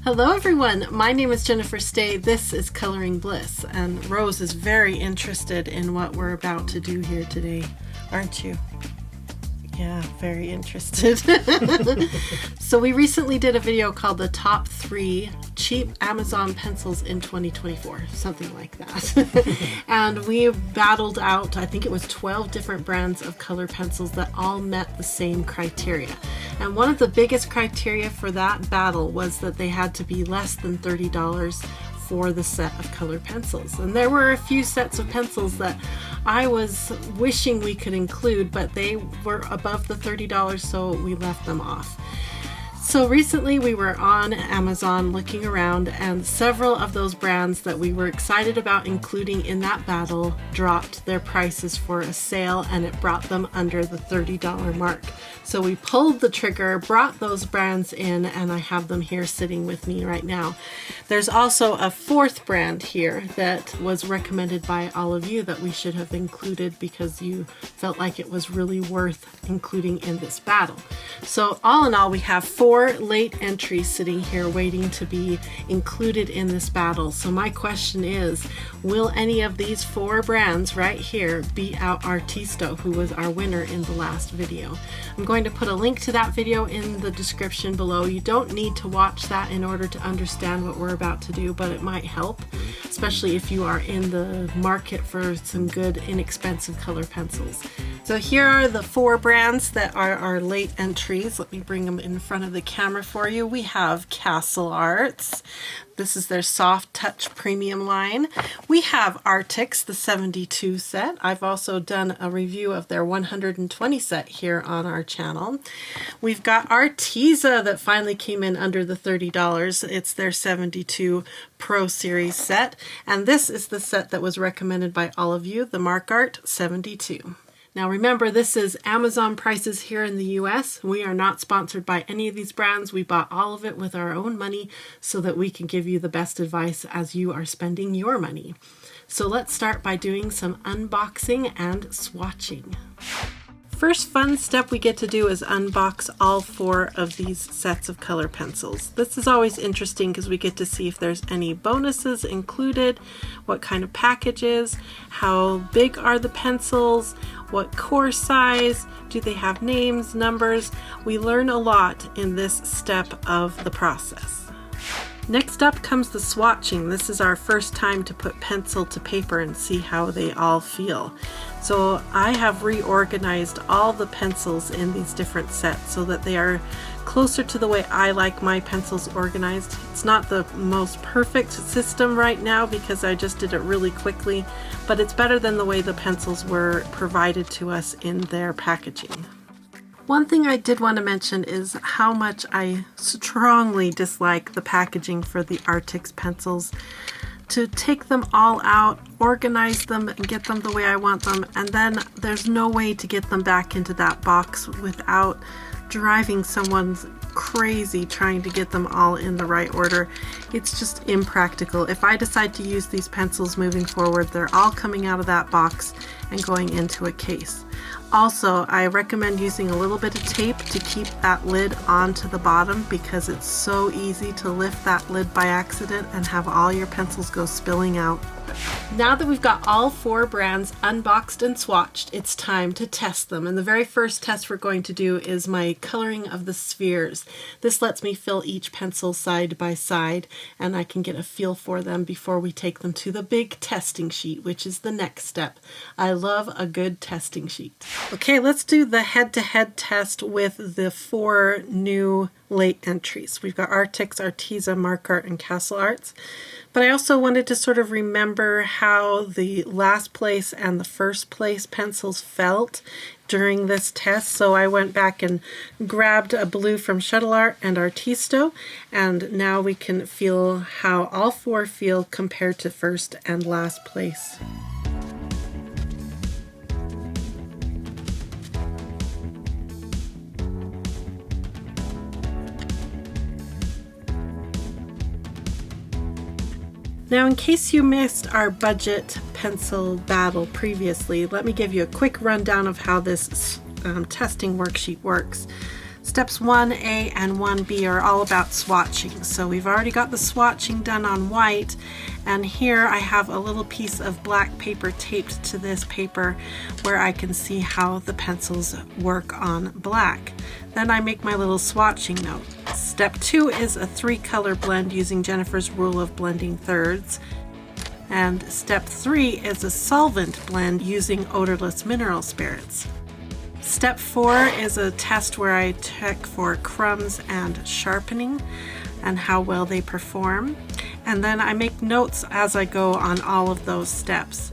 Hello everyone, my name is Jennifer Stay. This is Coloring Bliss, and Rose is very interested in what we're about to do here today, aren't you? Yeah, very interested. So we recently did a video called the top 3 cheap Amazon pencils in 2024, something like that. And we battled out, I think it was 12 different brands of color pencils that all met the same criteria. And one of the biggest criteria for that battle was that they had to be less than $30 for the set of color pencils. And there were a few sets of pencils that I was wishing we could include, but they were above the $30, so we left them off. So recently we were on Amazon looking around, and several of those brands that we were excited about including in that battle dropped their prices for a sale, and it brought them under the $30 mark. So we pulled the trigger, brought those brands in, and I have them here sitting with me right now. There's also a 4th brand here that was recommended by all of you that we should have included because you felt like it was really worth including in this battle. So all in all, we have 4 late entries sitting here waiting to be included in this battle. So my question is, will any of these 4 brands right here beat out Arteza, who was our winner in the last video? I'm going to put a link to that video in the description below. You don't need to watch that in order to understand what we're about to do, but it might help, especially if you are in the market for some good inexpensive color pencils. So here are the 4 brands that are our late entries. Let me bring them in front of the camera for you. We have Arrtx. This is their soft touch premium line. We have Arrtx, the 72 set. I've also done a review of their 120 set here on our channel. We've got Arteza that finally came in under the $30. It's their 72 Pro Series set. And this is the set that was recommended by all of you, the Markart 72. Now remember, this is Amazon prices here in the US. We are not sponsored by any of these brands. We bought all of it with our own money so that we can give you the best advice as you are spending your money. So let's start by doing some unboxing and swatching. First fun step we get to do is unbox all 4 of these sets of color pencils. This is always interesting because we get to see if there's any bonuses included, what kind of packages, how big are the pencils, what core size, do they have names, numbers. We learn a lot in this step of the process. Next up comes the swatching. This is our first time to put pencil to paper and see how they all feel. So I have reorganized all the pencils in these different sets so that they are closer to the way I like my pencils organized. It's not the most perfect system right now because I just did it really quickly, but it's better than the way the pencils were provided to us in their packaging. One thing I did want to mention is how much I strongly dislike the packaging for the Arrtx pencils. To take them all out, organize them, and get them the way I want them, and then there's no way to get them back into that box without driving someone crazy trying to get them all in the right order. It's just impractical. If I decide to use these pencils moving forward, they're all coming out of that box and going into a case. Also, I recommend using a little bit of tape to keep that lid onto the bottom because it's so easy to lift that lid by accident and have all your pencils go spilling out. Now that we've got all 4 brands unboxed and swatched, it's time to test them. And the very first test we're going to do is my coloring of the spheres. This lets me fill each pencil side by side, and I can get a feel for them before we take them to the big testing sheet, which is the next step. I love a good testing sheet. Okay, let's do the head-to-head test with the 4 new late entries. We've got Arrtx, Arteza, Markart, and Arrtx. But I also wanted to sort of remember how the last place and the first place pencils felt during this test. So I went back and grabbed a blue from Shuttle Art and Arteza, and now we can feel how all 4 feel compared to first and last place. Now, in case you missed our budget pencil battle previously, let me give you a quick rundown of how this testing worksheet works. Steps 1A and 1B are all about swatching. So we've already got the swatching done on white, and here I have a little piece of black paper taped to this paper where I can see how the pencils work on black. Then I make my little swatching note. Step 2 is a 3-color blend using Jennifer's rule of blending thirds. And step 3 is a solvent blend using odorless mineral spirits. Step 4 is a test where I check for crumbs and sharpening and how well they perform. And then I make notes as I go on all of those steps.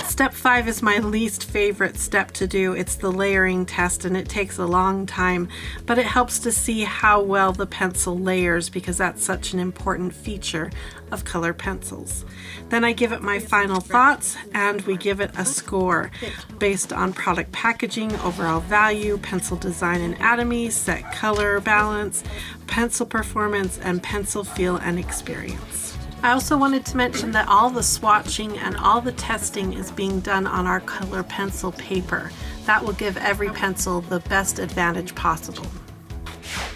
Step 5 is my least favorite step to do. It's the layering test, and it takes a long time, but it helps to see how well the pencil layers because that's such an important feature of color pencils. Then I give it my final thoughts, and we give it a score based on product packaging, overall value, pencil design and anatomy, set color balance, pencil performance, and pencil feel and experience. I also wanted to mention that all the swatching and all the testing is being done on our color pencil paper. That will give every pencil the best advantage possible.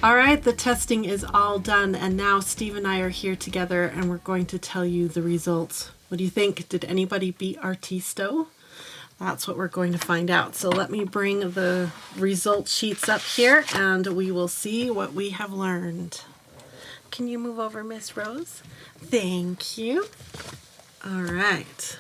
Alright, the testing is all done, and now Steve and I are here together and we're going to tell you the results. What do you think? Did anybody beat Arteza? That's what we're going to find out. So let me bring the result sheets up here and we will see what we have learned. Can you move over, Miss Rose? Thank you. All right.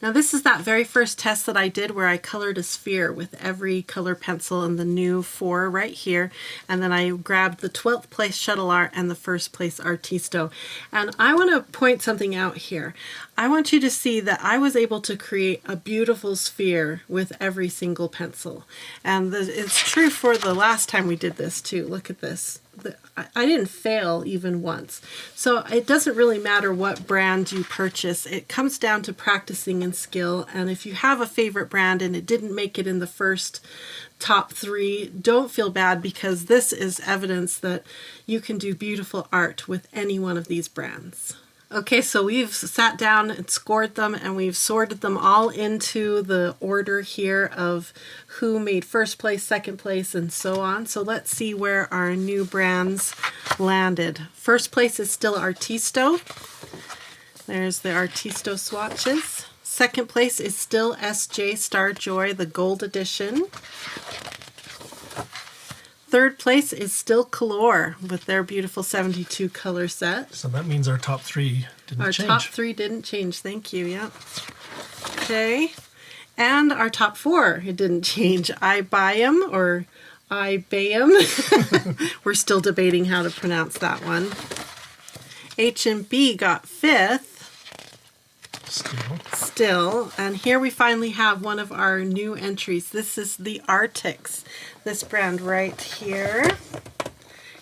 Now this is that very first test that I did where I colored a sphere with every color pencil and the new 4 right here. And then I grabbed the 12th place Shuttle Art and the 1st place Arteza. And I want to point something out here. I want you to see that I was able to create a beautiful sphere with every single pencil. And it's true for the last time we did this too. Look at this. I didn't fail even once. So it doesn't really matter what brand you purchase. It comes down to practicing and skill. And if you have a favorite brand and it didn't make it in the first top 3, don't feel bad, because this is evidence that you can do beautiful art with any one of these brands. Okay, so we've sat down and scored them, and we've sorted them all into the order here of who made 1st place, 2nd place, and so on. So let's see where our new brands landed. 1st place is still Arteza. There's the Arteza swatches. 2nd place is still SJ Star Joy, the gold edition. 3rd place is still Color with their beautiful 72 color set. So that means our top 3 didn't change. Our top 3 didn't change, thank you, yeah. Okay, and our top 4, it didn't change. I buy 'em or I bay 'em. We're still debating how to pronounce that one. H&B got 5th. Still, and here we finally have one of our new entries. This is the Arrtx, this brand right here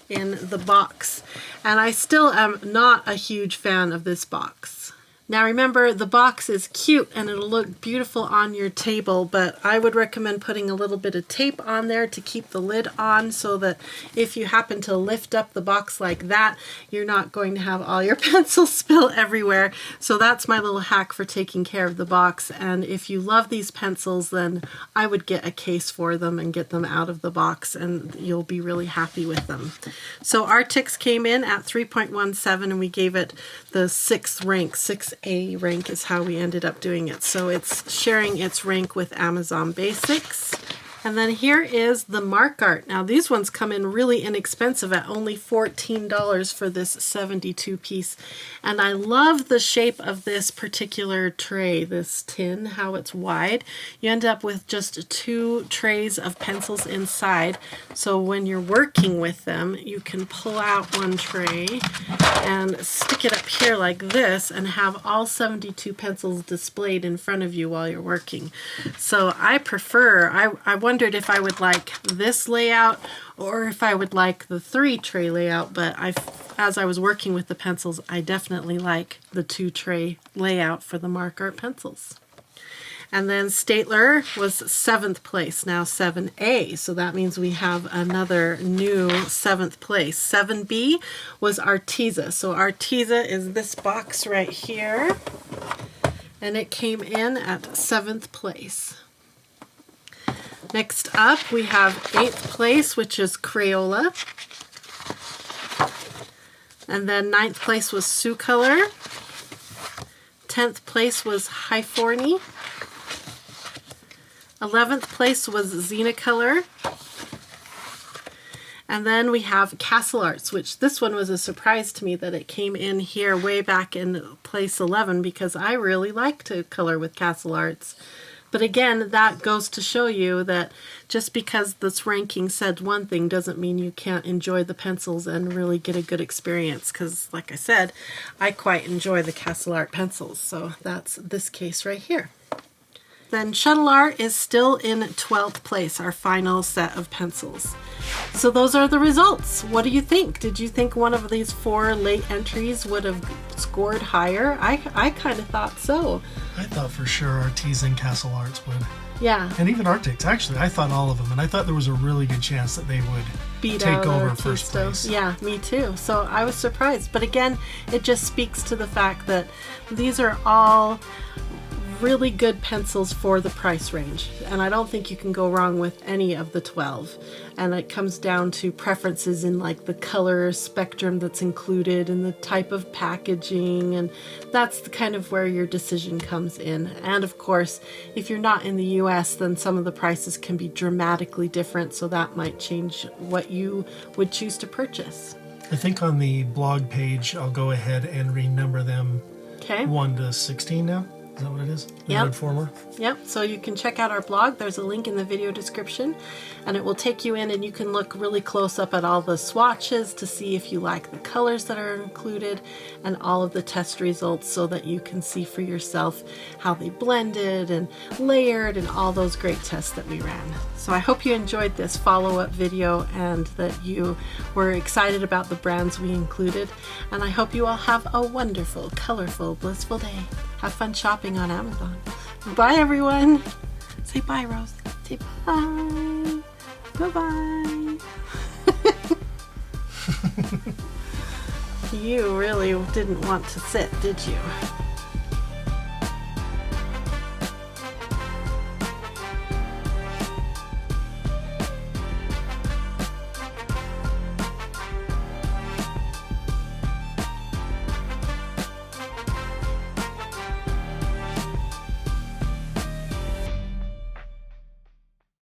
in the box. And I still am not a huge fan of this box. Now remember, the box is cute and it'll look beautiful on your table, but I would recommend putting a little bit of tape on there to keep the lid on so that if you happen to lift up the box like that, you're not going to have all your pencils spill everywhere. So that's my little hack for taking care of the box. And if you love these pencils, then I would get a case for them and get them out of the box, and you'll be really happy with them. So Arrtx came in at 3.17 and we gave it the 6th rank. 6A rank is how we ended up doing it. So it's sharing its rank with Amazon Basics. And then here is the Markart. Now these ones come in really inexpensive at only $14 for this 72 piece. And I love the shape of this particular tray, this tin, how it's wide. You end up with just 2 trays of pencils inside. So when you're working with them, you can pull out one tray and stick it up here like this and have all 72 pencils displayed in front of you while you're working. So I prefer, I wondered if I would like this layout or if I would like the 3 tray layout, but as I was working with the pencils, I definitely like the 2 tray layout for the Markart pencils. And then Staedtler was 7th place, now 7A, so that means we have another new 7th place. 7B was Arteza. So Arteza is this box right here, and it came in at 7th place. Next up, we have 8th place, which is Crayola. And then 9th place was Sioux Color. 10th place was Hyphorny. 11th place was Xenicolor. And then we have Castle Arts, which this one was a surprise to me that it came in here way back in place 11 because I really like to color with Castle Arts. But again, that goes to show you that just because this ranking said one thing doesn't mean you can't enjoy the pencils and really get a good experience. Because like I said, I quite enjoy the Castle Art pencils. So that's this case right here. Then Shuttle Art is still in 12th place, our final set of pencils. So those are the results. What do you think? Did you think one of these 4 late entries would have scored higher? I kind of thought so. I thought for sure Arteza and Castle Arts would. Yeah. And even Arrtx, actually, I thought all of them. And I thought there was a really good chance that they would take over first place. Yeah, me too. So I was surprised. But again, it just speaks to the fact that these are all really good pencils for the price range, and I don't think you can go wrong with any of the 12. And it comes down to preferences in like the color spectrum that's included and the type of packaging, and that's the kind of where your decision comes in. And of course, if you're not in the US, then some of the prices can be dramatically different, so that might change what you would choose to purchase. I think on the blog page I'll go ahead and renumber them 1 to 16 now. Is that what it is? Yep. Former? Yep. So you can check out our blog. There's a link in the video description, and it will take you in and you can look really close up at all the swatches to see if you like the colors that are included and all of the test results so that you can see for yourself how they blended and layered and all those great tests that we ran. So I hope you enjoyed this follow-up video and that you were excited about the brands we included, and I hope you all have a wonderful, colorful, blissful day. Have fun shopping on Amazon. Bye, everyone. Say bye, Rose. Say bye. Bye-bye. You really didn't want to sit, did you?